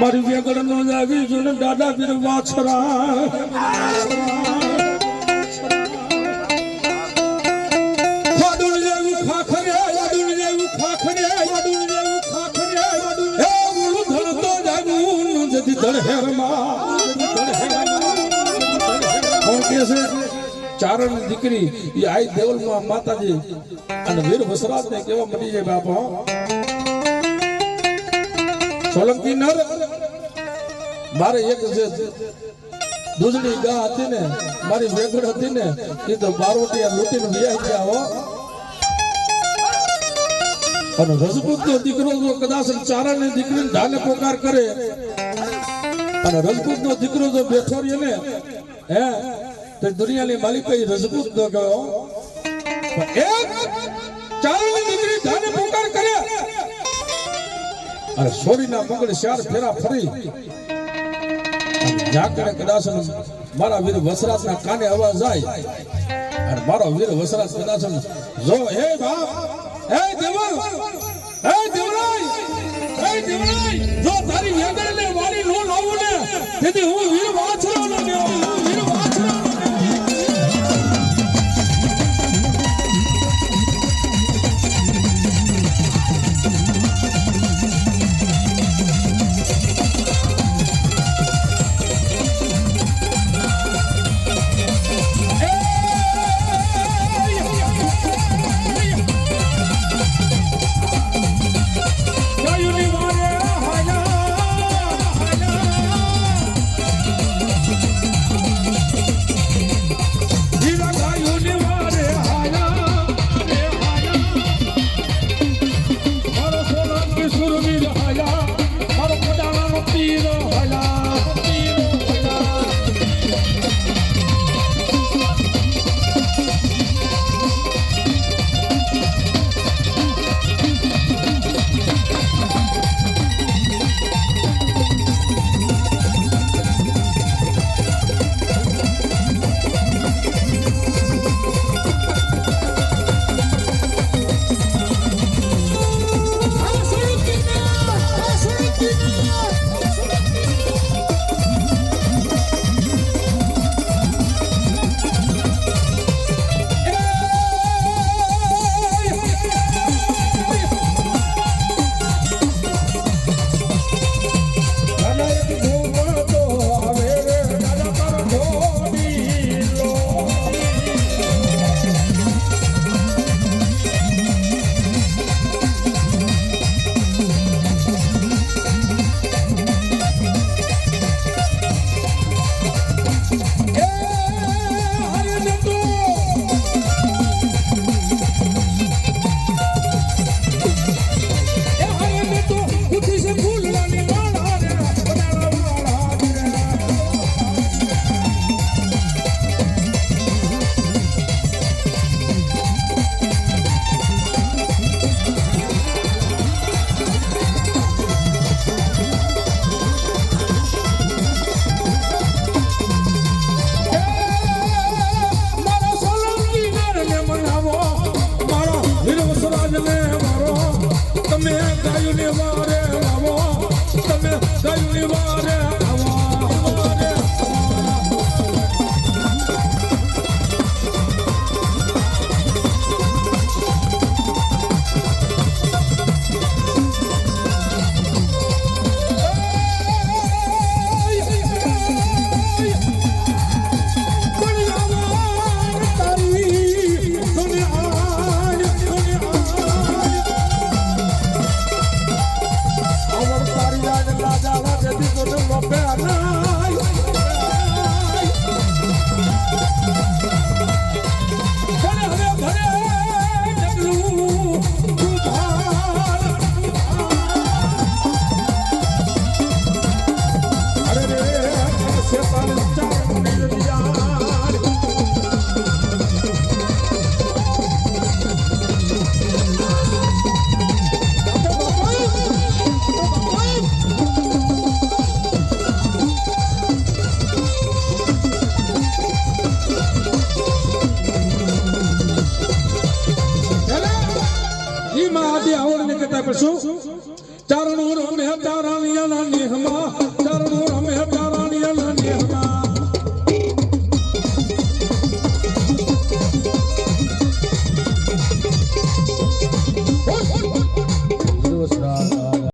મારી વેગડ નો જાવી જો ને દાદા પીર વાછરા ખાડુલ જેવું ખાખરે વાડુલ જેવું ખાખરે વાડુલ જેવું ખાખરે વાડુલ હે મુળ ધરતો જાગું જદી ધર હેરમાં કોણ કે છે ચારણ દીકરી એ આઈ દેવલમાં માતાજી અને વીર વસરાજ ને કેવા મળી જાય બાપા સોલંકી નર મારે એક જે દૂધની ગા હતી ને મારી વેગડ હતી ને એ તો બારોટિયા લૂટીને વ્યાઈ ગયા હો અને રજપૂત નો દીકરો જો કદાચ ચારણ ની દીકરીને ઢાલે પોકાર કરે અને રજપૂત નો દીકરો જો બેઠો રહે ને હે તો દુનિયાની માલિકાઈ રજપૂત નો ગયો એક ચારણ ની દીકરી ઢાલે પોકાર કરે અને સોરીના મંગળ ચાર ફેરા ફરી ઝાકડે કદાચ મારા વીર વસરાજના કાને અવાજ જાય અને મારો વીર વસરાજ કદાચ જો હે બાપ હે દેવલ હે દેવરાય હે દેવરાય જો તારી વેગડને વારી નો લાવું ને તેથી હું વીર વાછરાનો દેવ વીર વાછરાનો ચારણ